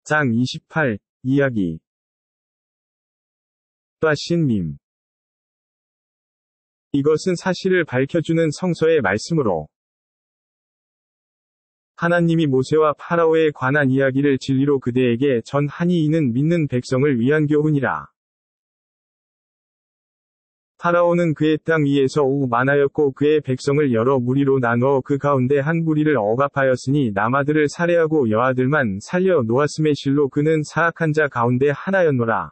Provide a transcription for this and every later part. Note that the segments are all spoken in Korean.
장 28, 이야기. 신님. 이것은 사실을 밝혀주는 성서의 말씀으로 하나님이 모세와 파라오에 관한 이야기를 진리로 그대에게 전하니 이는 믿는 백성을 위한 교훈이라. 파라오는 그의 땅 위에서 오만하였고 그의 백성을 여러 무리로 나누어 그 가운데 한 무리를 억압하였으니 남아들을 살해하고 여아들만 살려 놓았음에 실로 그는 사악한 자 가운데 하나였노라.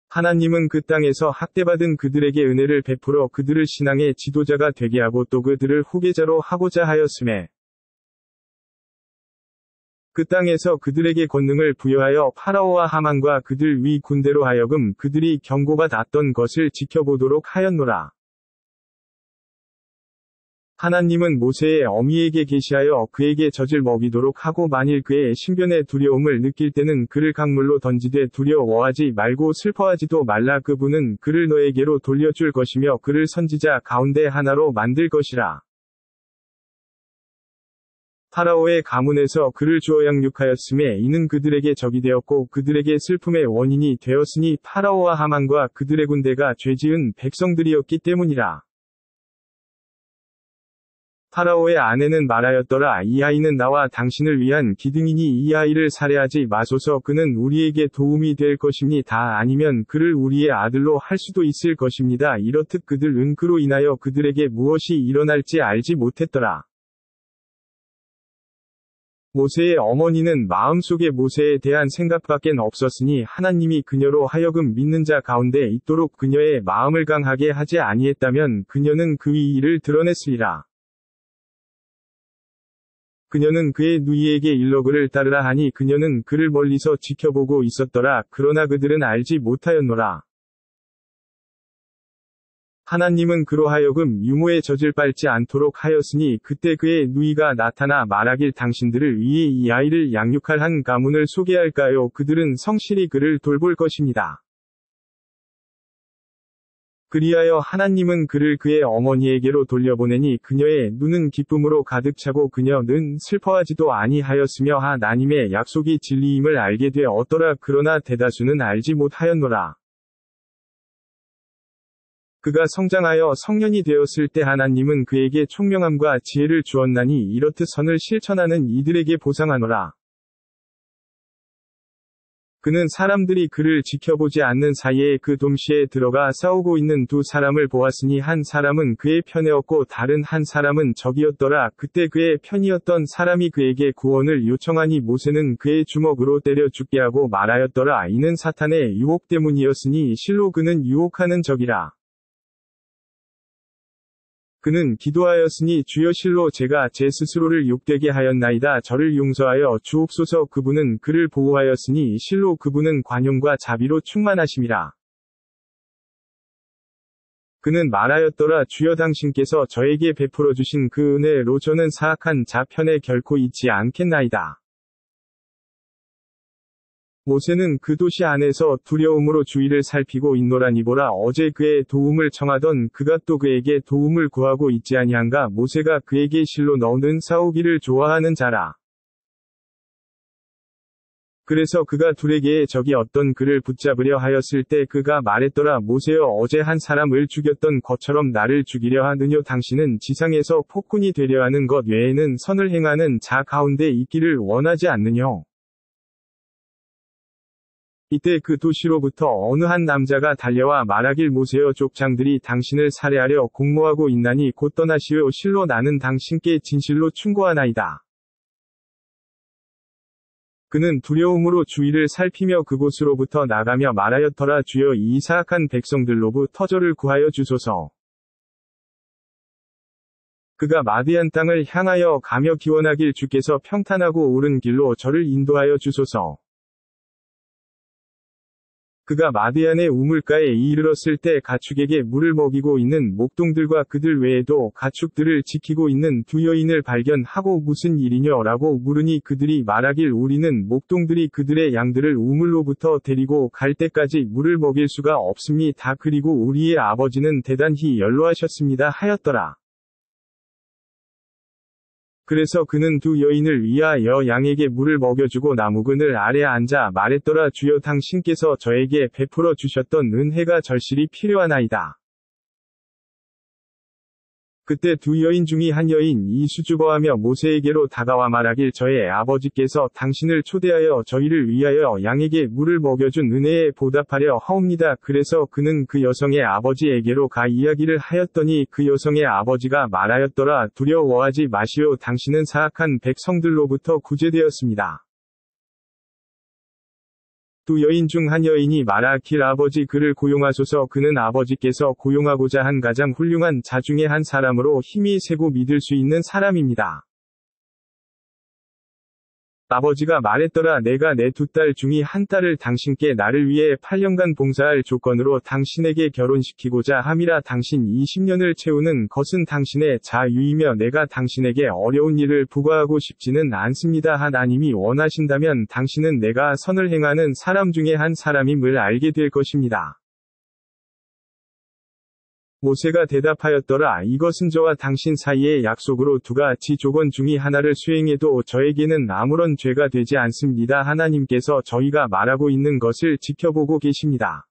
하나님은 그 땅에서 학대받은 그들에게 은혜를 베풀어 그들을 신앙의 지도자가 되게 하고 또 그들을 후계자로 하고자 하였음에 그 땅에서 그들에게 권능을 부여하여 파라오와 하만과 그들 위 군대로 하여금 그들이 경고받았던 것을 지켜보도록 하였노라. 하나님은 모세의 어미에게 계시하여 그에게 젖을 먹이도록 하고 만일 그의 신변의 두려움을 느낄 때는 그를 강물로 던지되 두려워하지 말고 슬퍼하지도 말라. 그분은 그를 너에게로 돌려줄 것이며 그를 선지자 가운데 하나로 만들 것이라. 파라오의 가문에서 그를 주어 양육하였음에 이는 그들에게 적이 되었고 그들에게 슬픔의 원인이 되었으니 파라오와 하만과 그들의 군대가 죄지은 백성들이었기 때문이라. 파라오의 아내는 말하였더라. 이 아이는 나와 당신을 위한 기둥이니 이 아이를 살해하지 마소서. 그는 우리에게 도움이 될 것입니다. 아니면 그를 우리의 아들로 할 수도 있을 것입니다. 이렇듯 그들은 그로 인하여 그들에게 무엇이 일어날지 알지 못했더라. 모세의 어머니는 마음속에 모세에 대한 생각밖엔 없었으니 하나님이 그녀로 하여금 믿는 자 가운데 있도록 그녀의 마음을 강하게 하지 아니했다면 그녀는 그의 일을 드러냈으리라. 그녀는 그의 누이에게 일러그를 따르라 하니 그녀는 그를 멀리서 지켜보고 있었더라. 그러나 그들은 알지 못하였노라. 하나님은 그로 하여금 유모의 젖을 빨지 않도록 하였으니 그때 그의 누이가 나타나 말하길 당신들을 위해 이 아이를 양육할 한 가문을 소개할까요? 그들은 성실히 그를 돌볼 것입니다. 그리하여 하나님은 그를 그의 어머니에게로 돌려보내니 그녀의 눈은 기쁨으로 가득 차고 그녀는 슬퍼하지도 아니하였으며 하나님의 약속이 진리임을 알게 되었더라. 그러나 대다수는 알지 못하였노라. 그가 성장하여 성년이 되었을 때 하나님은 그에게 총명함과 지혜를 주었나니 이렇듯 선을 실천하는 이들에게 보상하노라. 그는 사람들이 그를 지켜보지 않는 사이에 그 동시에 들어가 싸우고 있는 두 사람을 보았으니 한 사람은 그의 편이었고 다른 한 사람은 적이었더라. 그때 그의 편이었던 사람이 그에게 구원을 요청하니 모세는 그의 주먹으로 때려 죽게 하고 말하였더라. 이는 사탄의 유혹 때문이었으니 실로 그는 유혹하는 적이라. 그는 기도하였으니 주여 실로 제가 제 스스로를 욕되게 하였나이다. 저를 용서하여 주옵소서. 그분은 그를 보호하였으니 실로 그분은 관용과 자비로 충만하심이라. 그는 말하였더라. 주여 당신께서 저에게 베풀어 주신 그 은혜로 저는 사악한 자 편에 결코 있지 않겠나이다. 모세는 그 도시 안에서 두려움으로 주위를 살피고 있노라니 보라. 어제 그의 도움을 청하던 그가 또 그에게 도움을 구하고 있지 아니한가. 모세가 그에게 실로 너는 싸우기를 좋아하는 자라. 그래서 그가 둘에게의 적이 어떤 그를 붙잡으려 하였을 때 그가 말했더라. 모세여 어제 한 사람을 죽였던 것처럼 나를 죽이려 하느뇨. 당신은 지상에서 폭군이 되려 하는 것 외에는 선을 행하는 자 가운데 있기를 원하지 않느뇨. 이때 그 도시로부터 어느 한 남자가 달려와 말하길 모세여 족장들이 당신을 살해하려 공모하고 있나니 곧 떠나시오. 실로 나는 당신께 진실로 충고하나이다. 그는 두려움으로 주위를 살피며 그곳으로부터 나가며 말하였더라. 주여 이 사악한 백성들로부터 저를 구하여 주소서. 그가 마디안 땅을 향하여 가며 기원하길 주께서 평탄하고 옳은 길로 저를 인도하여 주소서. 그가 마디안의 우물가에 이르렀을 때 가축에게 물을 먹이고 있는 목동들과 그들 외에도 가축들을 지키고 있는 두 여인을 발견하고 무슨 일이뇨? 라고 물으니 그들이 말하길 우리는 목동들이 그들의 양들을 우물로부터 데리고 갈 때까지 물을 먹일 수가 없습니다. 그리고 우리의 아버지는 대단히 연로하셨습니다. 하였더라. 그래서 그는 두 여인을 위하여 양에게 물을 먹여주고 나무그늘 아래 앉아 말했더라. 주여, 당신께서 저에게 베풀어 주셨던 은혜가 절실히 필요하나이다. 그때 두 여인 중의 한 여인이 수줍어하며 모세에게로 다가와 말하길, 저의 아버지께서 당신을 초대하여 저희를 위하여 양에게 물을 먹여준 은혜에 보답하려 하옵니다. 그래서 그는 그 여성의 아버지에게로 가 이야기를 하였더니 그 여성의 아버지가 말하였더라. 두려워하지 마시오. 당신은 사악한 백성들로부터 구제되었습니다. 두 여인 중 한 여인이 말하길, 아버지 그를 고용하소서. 그는 아버지께서 고용하고자 한 가장 훌륭한 자 중에 한 사람으로 힘이 세고 믿을 수 있는 사람입니다. 아버지가 말했더라. 내가 내 두 딸 중의 한 딸을 당신께 나를 위해 8년간 봉사할 조건으로 당신에게 결혼시키고자 함이라. 당신 20년을 채우는 것은 당신의 자유이며 내가 당신에게 어려운 일을 부과하고 싶지는 않습니다. 하나님이 원하신다면 당신은 내가 선을 행하는 사람 중에 한 사람임을 알게 될 것입니다. 모세가 대답하였더라. 이것은 저와 당신 사이의 약속으로 두 가지 조건 중의 하나를 수행해도 저에게는 아무런 죄가 되지 않습니다. 하나님께서 저희가 말하고 있는 것을 지켜보고 계십니다.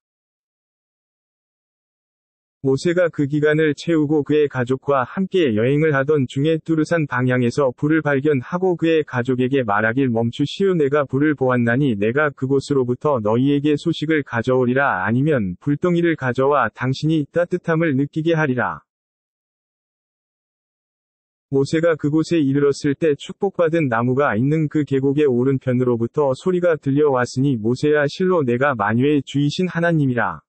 모세가 그 기간을 채우고 그의 가족과 함께 여행을 하던 중에 두르산 방향에서 불을 발견하고 그의 가족에게 말하길, 멈추시오. 내가 불을 보았나니 내가 그곳으로부터 너희에게 소식을 가져오리라. 아니면 불덩이를 가져와 당신이 따뜻함을 느끼게 하리라. 모세가 그곳에 이르렀을 때 축복받은 나무가 있는 그 계곡의 오른편으로부터 소리가 들려왔으니, 모세야, 실로 내가 만유의 주이신 하나님이라.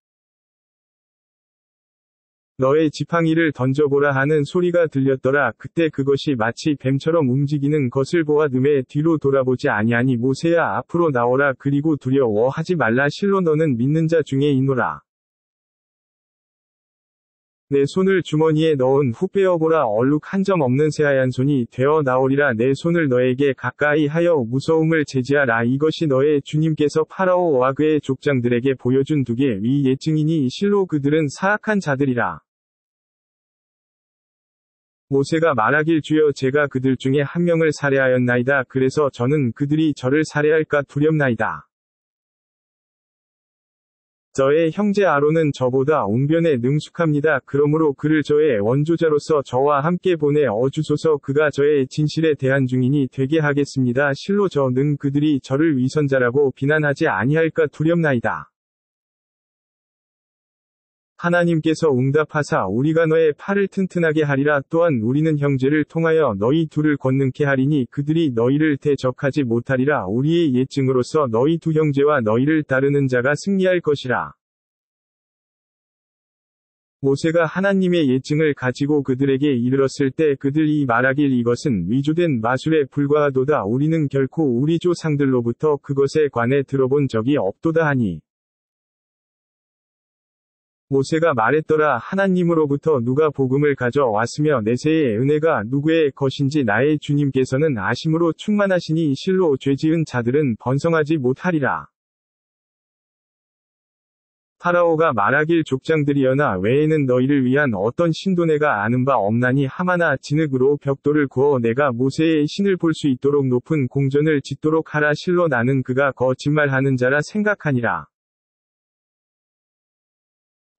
너의 지팡이를 던져보라 하는 소리가 들렸더라. 그때 그것이 마치 뱀처럼 움직이는 것을 보았음에 뒤로 돌아보지 아니하니, 모세야, 앞으로 나오라. 그리고 두려워하지 말라. 실로 너는 믿는 자 중에 있노라. 내 손을 주머니에 넣은 후 빼어보라. 얼룩 한 점 없는 새하얀 손이 되어 나오리라. 내 손을 너에게 가까이 하여 무서움을 제지하라. 이것이 너의 주님께서 파라오와 그의 족장들에게 보여준 두 개의 예증이니 실로 그들은 사악한 자들이라. 모세가 말하길, 주여, 제가 그들 중에 한 명을 살해하였나이다. 그래서 저는 그들이 저를 살해할까 두렵나이다. 저의 형제 아론은 저보다 웅변에 능숙합니다. 그러므로 그를 저의 원조자로서 저와 함께 보내어 주소서. 그가 저의 진실에 대한 증인이 되게 하겠습니다. 실로 저는 그들이 저를 위선자라고 비난하지 아니할까 두렵나이다. 하나님께서 응답하사, 우리가 너의 팔을 튼튼하게 하리라. 또한 우리는 형제를 통하여 너희 둘을 권능케 하리니 그들이 너희를 대적하지 못하리라. 우리의 예증으로서 너희 두 형제와 너희를 따르는 자가 승리할 것이라. 모세가 하나님의 예증을 가지고 그들에게 이르렀을 때 그들이 말하길, 이것은 위조된 마술에 불과하도다. 우리는 결코 우리 조상들로부터 그것에 관해 들어본 적이 없도다 하니, 모세가 말했더라. 하나님으로부터 누가 복음을 가져왔으며 내세의 은혜가 누구의 것인지 나의 주님께서는 아심으로 충만하시니 실로 죄지은 자들은 번성하지 못하리라. 파라오가 말하길, 족장들이여나 외에는 너희를 위한 어떤 신도 내가 아는 바 없나니, 하마나 진흙으로 벽돌을 구워 내가 모세의 신을 볼 수 있도록 높은 공전을 짓도록 하라. 실로 나는 그가 거짓말하는 자라 생각하니라.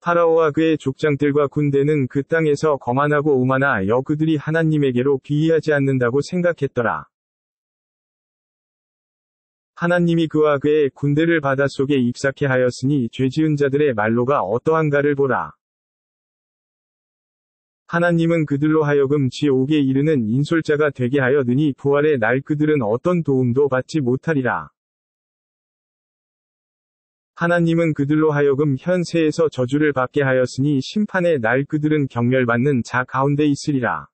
파라오와 그의 족장들과 군대는 그 땅에서 거만하고 오만하여 그들이 하나님에게로 귀의하지 않는다고 생각했더라. 하나님이 그와 그의 군대를 바닷속에 입사케 하였으니 죄지은 자들의 말로가 어떠한가를 보라. 하나님은 그들로 하여금 지옥에 이르는 인솔자가 되게 하였으니 부활의 날 그들은 어떤 도움도 받지 못하리라. 하나님은 그들로 하여금 현세에서 저주를 받게 하였으니 심판의 날 그들은 경멸받는 자 가운데 있으리라.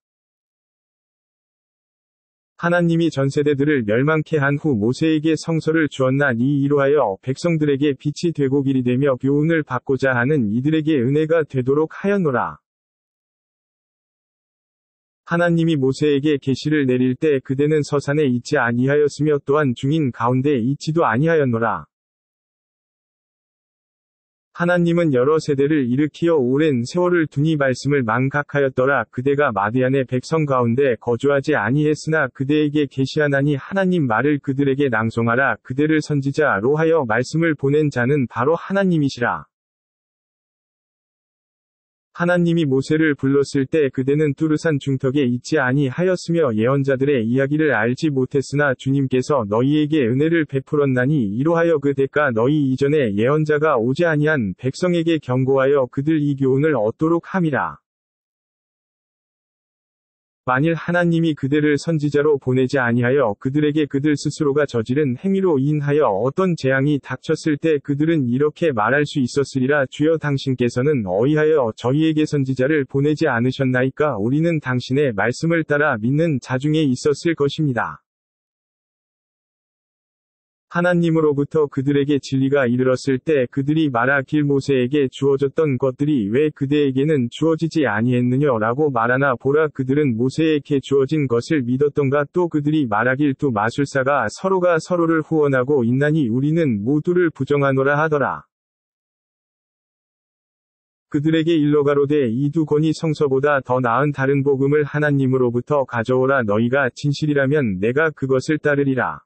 하나님이 전세대들을 멸망케 한 후 모세에게 성서를 주었나니 이로하여 백성들에게 빛이 되고 길이 되며 교훈을 받고자 하는 이들에게 은혜가 되도록 하였노라. 하나님이 모세에게 계시를 내릴 때 그대는 서산에 있지 아니하였으며 또한 중인 가운데 있지도 아니하였노라. 하나님은 여러 세대를 일으키어 오랜 세월을 두니 말씀을 망각하였더라. 그대가 마디안의 백성 가운데 거주하지 아니했으나 그대에게 계시하나니 하나님 말을 그들에게 낭송하라. 그대를 선지자로 하여 말씀을 보낸 자는 바로 하나님이시라. 하나님이 모세를 불렀을 때 그대는 뚜르산 중턱에 있지 아니하였으며 예언자들의 이야기를 알지 못했으나 주님께서 너희에게 은혜를 베풀었나니 이로하여 그 대가 너희 이전에 예언자가 오지 아니한 백성에게 경고하여 그들 이 교훈을 얻도록 함이라. 만일 하나님이 그대를 선지자로 보내지 아니하여 그들에게 그들 스스로가 저지른 행위로 인하여 어떤 재앙이 닥쳤을 때 그들은 이렇게 말할 수 있었으리라. 주여 당신께서는 어이하여 저희에게 선지자를 보내지 않으셨나이까. 우리는 당신의 말씀을 따라 믿는 자 중에 있었을 것입니다. 하나님으로부터 그들에게 진리가 이르렀을 때 그들이 말하길 모세에게 주어졌던 것들이 왜 그대에게는 주어지지 아니했느냐라고 말하나 보라 그들은 모세에게 주어진 것을 믿었던가. 또 그들이 말하길 두 마술사가 서로가 서로를 후원하고 있나니 우리는 모두를 부정하노라 하더라. 그들에게 일러 가로되 이 두 권이 성서보다 더 나은 다른 복음을 하나님으로부터 가져오라. 너희가 진실이라면 내가 그것을 따르리라.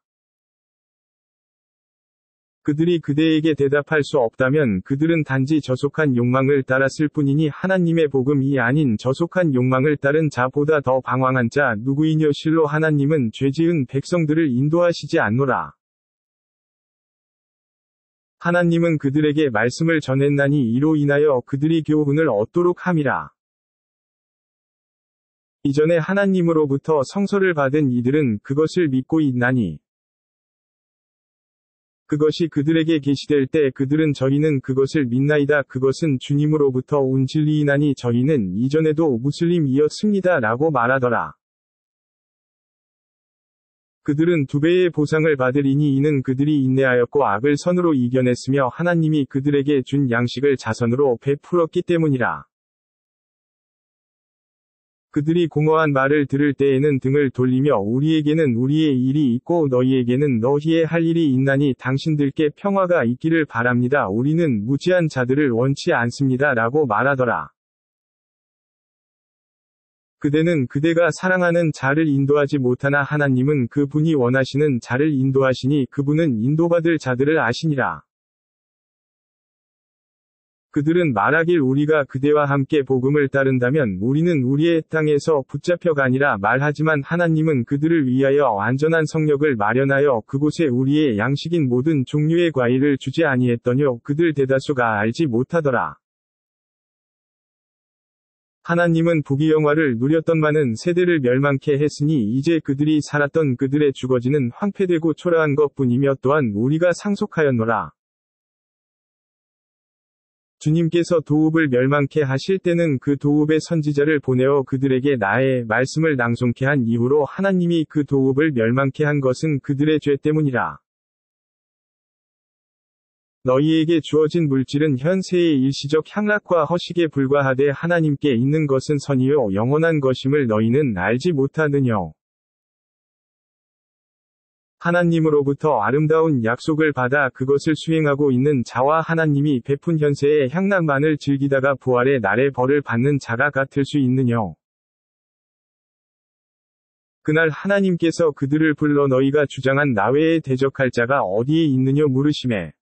그들이 그대에게 대답할 수 없다면 그들은 단지 저속한 욕망을 따랐을 뿐이니 하나님의 복음이 아닌 저속한 욕망을 따른 자보다 더 방황한 자 누구이뇨. 실로 하나님은 죄지은 백성들을 인도하시지 않노라. 하나님은 그들에게 말씀을 전했나니 이로 인하여 그들이 교훈을 얻도록 함이라. 이전에 하나님으로부터 성서를 받은 이들은 그것을 믿고 있나니 그것이 그들에게 계시될 때 그들은 저희는 그것을 믿나이다. 그것은 주님으로부터 온 진리이나니 저희는 이전에도 무슬림이었습니다. 라고 말하더라. 그들은 두 배의 보상을 받으리니 이는 그들이 인내하였고 악을 선으로 이겨냈으며 하나님이 그들에게 준 양식을 자선으로 베풀었기 때문이라. 그들이 공허한 말을 들을 때에는 등을 돌리며 우리에게는 우리의 일이 있고 너희에게는 너희의 할 일이 있나니 당신들께 평화가 있기를 바랍니다. 우리는 무지한 자들을 원치 않습니다. 라고 말하더라. 그대는 그대가 사랑하는 자를 인도하지 못하나 하나님은 그분이 원하시는 자를 인도하시니 그분은 인도받을 자들을 아시니라. 그들은 말하길 우리가 그대와 함께 복음을 따른다면 우리는 우리의 땅에서 붙잡혀가니라 말하지만 하나님은 그들을 위하여 안전한 성역을 마련하여 그곳에 우리의 양식인 모든 종류의 과일을 주지 아니했더뇨. 그들 대다수가 알지 못하더라. 하나님은 부귀영화를 누렸던 많은 세대를 멸망케 했으니 이제 그들이 살았던 그들의 주거지는 황폐되고 초라한 것뿐이며 또한 우리가 상속하였노라. 주님께서 도읍을 멸망케 하실 때는 그 도읍의 선지자를 보내어 그들에게 나의 말씀을 낭송케 한 이후로 하나님이 그 도읍을 멸망케 한 것은 그들의 죄 때문이라. 너희에게 주어진 물질은 현세의 일시적 향락과 허식에 불과하되 하나님께 있는 것은 선이요 영원한 것임을 너희는 알지 못하느뇨. 하나님으로부터 아름다운 약속을 받아 그것을 수행하고 있는 자와 하나님이 베푼 현세의 향락만을 즐기다가 부활의 날에 벌을 받는 자가 같을 수 있느뇨. 그날 하나님께서 그들을 불러 너희가 주장한 나 외에 대적할 자가 어디에 있느뇨 물으시매.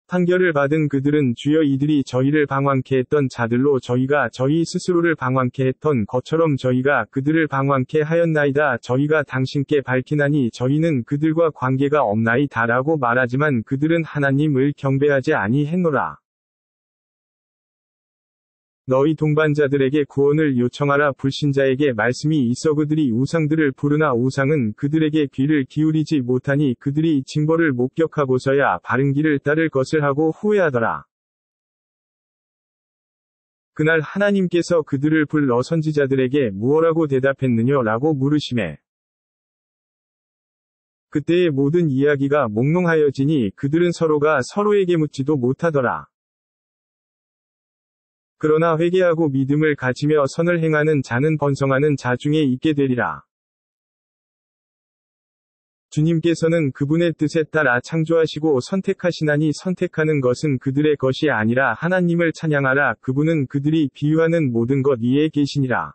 판결을 받은 그들은 주여 이들이 저희를 방황케 했던 자들로 저희가 저희 스스로를 방황케 했던 것처럼 저희가 그들을 방황케 하였나이다. 저희가 당신께 밝히나니 저희는 그들과 관계가 없나이다 라고 말하지만 그들은 하나님을 경배하지 아니했노라. 너희 동반자들에게 구원을 요청하라. 불신자에게 말씀이 있어 그들이 우상들을 부르나 우상은 그들에게 귀를 기울이지 못하니 그들이 징벌을 목격하고서야 바른 길을 따를 것을 하고 후회하더라. 그날 하나님께서 그들을 불러 선지자들에게 무엇라고 대답했느냐 라고 물으시매. 그때의 모든 이야기가 몽롱하여지니 그들은 서로가 서로에게 묻지도 못하더라. 그러나 회개하고 믿음을 가지며 선을 행하는 자는 번성하는 자 중에 있게 되리라. 주님께서는 그분의 뜻에 따라 창조하시고 선택하시나니 선택하는 것은 그들의 것이 아니라 하나님을 찬양하라. 그분은 그들이 비유하는 모든 것 위에 계시니라.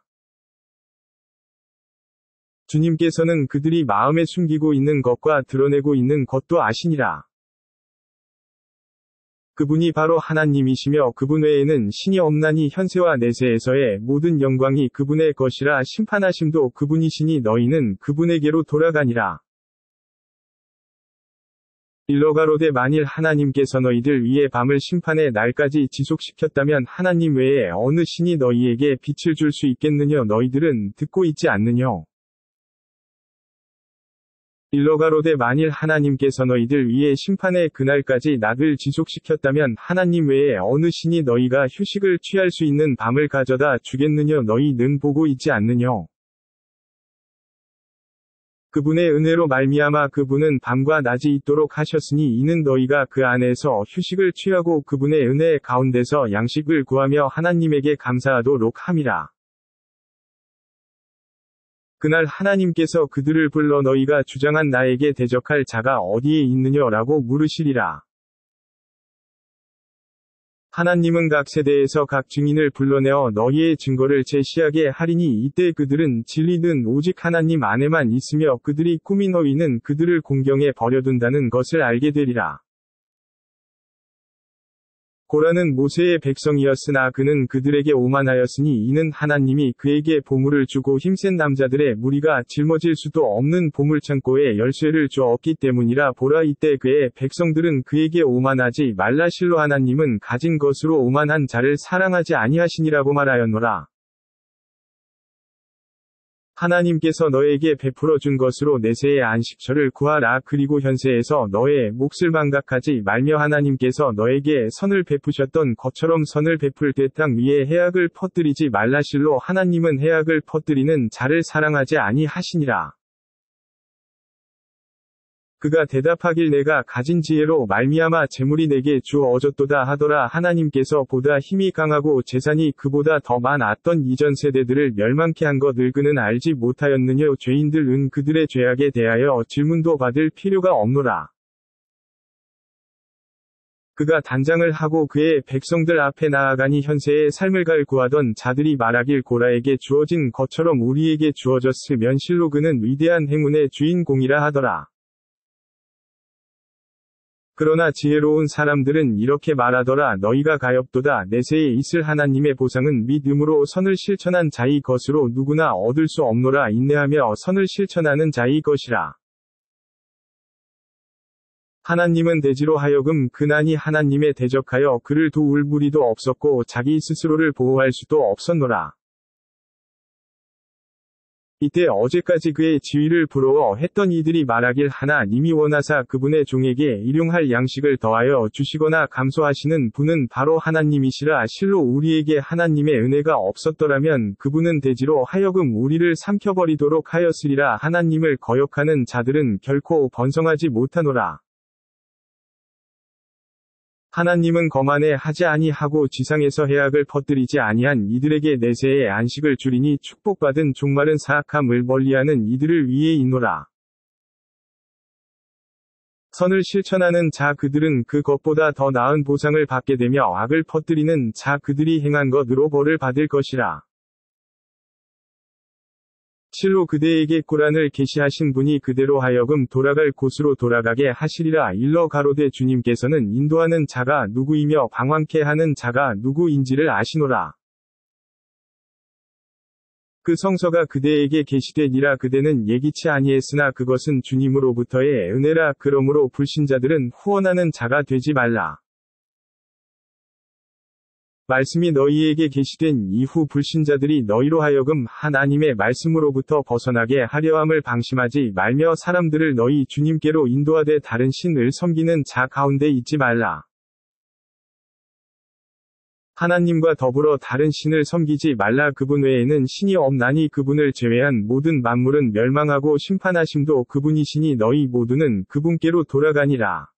주님께서는 그들이 마음에 숨기고 있는 것과 드러내고 있는 것도 아시니라. 그분이 바로 하나님이시며 그분 외에는 신이 없나니 현세와 내세에서의 모든 영광이 그분의 것이라. 심판하심도 그분이시니 너희는 그분에게로 돌아가니라. 일러가로되 만일 하나님께서 너희들 위에 밤을 심판의 날까지 지속시켰다면 하나님 외에 어느 신이 너희에게 빛을 줄 수 있겠느냐. 너희들은 듣고 있지 않느냐. 일러가로되 만일 하나님께서 너희들 위에 심판의 그날까지 낮을 지속시켰다면 하나님 외에 어느 신이 너희가 휴식을 취할 수 있는 밤을 가져다 주겠느냐. 너희는 보고 있지 않느냐. 그분의 은혜로 말미암아 그분은 밤과 낮이 있도록 하셨으니 이는 너희가 그 안에서 휴식을 취하고 그분의 은혜 가운데서 양식을 구하며 하나님에게 감사하도록 함이라. 그날 하나님께서 그들을 불러 너희가 주장한 나에게 대적할 자가 어디에 있느냐라고 물으시리라. 하나님은 각 세대에서 각 증인을 불러내어 너희의 증거를 제시하게 하리니 이때 그들은 진리는 오직 하나님 안에만 있으며 그들이 꾸민 허위는 그들을 공경에 버려둔다는 것을 알게 되리라. 고라는 모세의 백성이었으나 그는 그들에게 오만하였으니 이는 하나님이 그에게 보물을 주고 힘센 남자들의 무리가 짊어질 수도 없는 보물창고에 열쇠를 주었기 때문이라. 보라 이때 그의 백성들은 그에게 오만하지 말라. 실로 하나님은 가진 것으로 오만한 자를 사랑하지 아니하시니라고 말하였노라. 하나님께서 너에게 베풀어 준 것으로 내세의 안식처를 구하라. 그리고 현세에서 너의 몫을 망각하지 말며 하나님께서 너에게 선을 베푸셨던 것처럼 선을 베풀 때 땅 위에 해악을 퍼뜨리지 말라. 실로 하나님은 해악을 퍼뜨리는 자를 사랑하지 아니하시니라. 그가 대답하길 내가 가진 지혜로 말미암아 재물이 내게 주어졌도다 하더라. 하나님께서 보다 힘이 강하고 재산이 그보다 더 많았던 이전 세대들을 멸망케 한 것을 그는 알지 못하였느냐. 죄인들은 그들의 죄악에 대하여 질문도 받을 필요가 없노라. 그가 단장을 하고 그의 백성들 앞에 나아가니 현세의 삶을 갈구하던 자들이 말하길 고라에게 주어진 것처럼 우리에게 주어졌으면 실로 그는 위대한 행운의 주인공이라 하더라. 그러나 지혜로운 사람들은 이렇게 말하더라. 너희가 가엾도다. 내세에 있을 하나님의 보상은 믿음으로 선을 실천한 자의 것으로 누구나 얻을 수 없노라. 인내하며 선을 실천하는 자의 것이라. 하나님은 대지로 하여금 그나니 하나님에 대적하여 그를 도울 무리도 없었고 자기 스스로를 보호할 수도 없었노라. 이때 어제까지 그의 지위를 부러워 했던 이들이 말하길 하나님이 원하사 그분의 종에게 일용할 양식을 더하여 주시거나 감소하시는 분은 바로 하나님이시라. 실로 우리에게 하나님의 은혜가 없었더라면 그분은 대지로 하여금 우리를 삼켜버리도록 하였으리라. 하나님을 거역하는 자들은 결코 번성하지 못하노라. 하나님은 거만해 하지 아니하고 지상에서 해악을 퍼뜨리지 아니한 이들에게 내세의 안식을 주리니 축복받은 종말은 사악함을 멀리하는 이들을 위해 있노라. 선을 실천하는 자 그들은 그것보다 더 나은 보상을 받게 되며 악을 퍼뜨리는 자 그들이 행한 것으로 벌을 받을 것이라. 실로 그대에게 꾸란을 계시하신 분이 그대로 하여금 돌아갈 곳으로 돌아가게 하시리라. 일러 가로되 주님께서는 인도하는 자가 누구이며 방황케 하는 자가 누구인지를 아시노라. 그 성서가 그대에게 계시되니라. 그대는 예기치 아니했으나 그것은 주님으로부터의 은혜라. 그러므로 불신자들은 후원하는 자가 되지 말라. 말씀이 너희에게 계시된 이후 불신자들이 너희로 하여금 하나님의 말씀으로부터 벗어나게 하려함을 방심하지 말며 사람들을 너희 주님께로 인도하되 다른 신을 섬기는 자 가운데 있지 말라. 하나님과 더불어 다른 신을 섬기지 말라. 그분 외에는 신이 없나니 그분을 제외한 모든 만물은 멸망하고 심판하심도 그분이시니 너희 모두는 그분께로 돌아가니라.